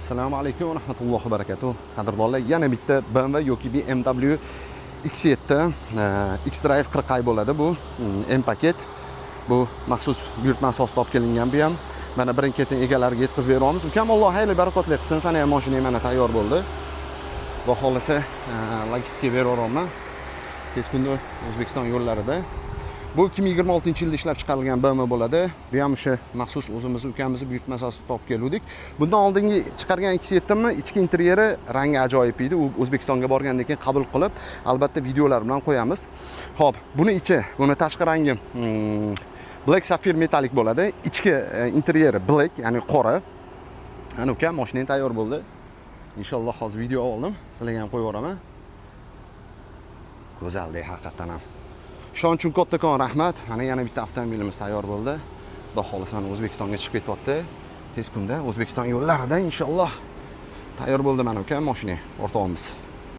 Assalomu alaykum va rahmatullohi va barakatuh. Qadrdonlar, yana bitta BMW yoki BMW X7 X-Drive 40 ay bo'ladi bu. M paket. Bu maxsus buyurtma asosida olib kelingan bu ham. Mana birin-ketin egalariga yetkazib beramiz. Ukam Alloh xayli barakotli qilsin. Sana ham mashina mana tayyor bo'ldi. Xudo xolasa logistikaga beraverman. Tez kunda O'zbekiston yo'llarida. Bu 2026-yilda ishlab chiqarilgan BMW bo'ladi. Bu ham o'sha maxsus o'zimiz ukamizni buyurtma asosida olib keldik. Bundan oldingi chiqargan X7 ichki interyeri rangi ajoyib edi. U O'zbekistonga borgandan keyin qabul qilib, albatta videolar bilan qo'yamiz. Xo'p, buni ichi, buni tashqi rangi Black Sapphire metalik bo'ladi. Ichki interyeri black, ya'ni qora. Ana ukam mashina tayyor bo'ldi. Inshaalloh hozir video oldim. Sizlarga ham qo'yib yuboraman. Go'zaldek haqiqatan ham. Shuning uchun kattakon rahmat. Mana yana bitta avtomobilimiz tayyor bo'ldi. Xudo xolasa mana O'zbekistonga chiqib ketyapti. Tez kunda O'zbekiston yo'llarida inshaalloh tayyor bo'ldi mana ukam mashina o'rtog'imiz.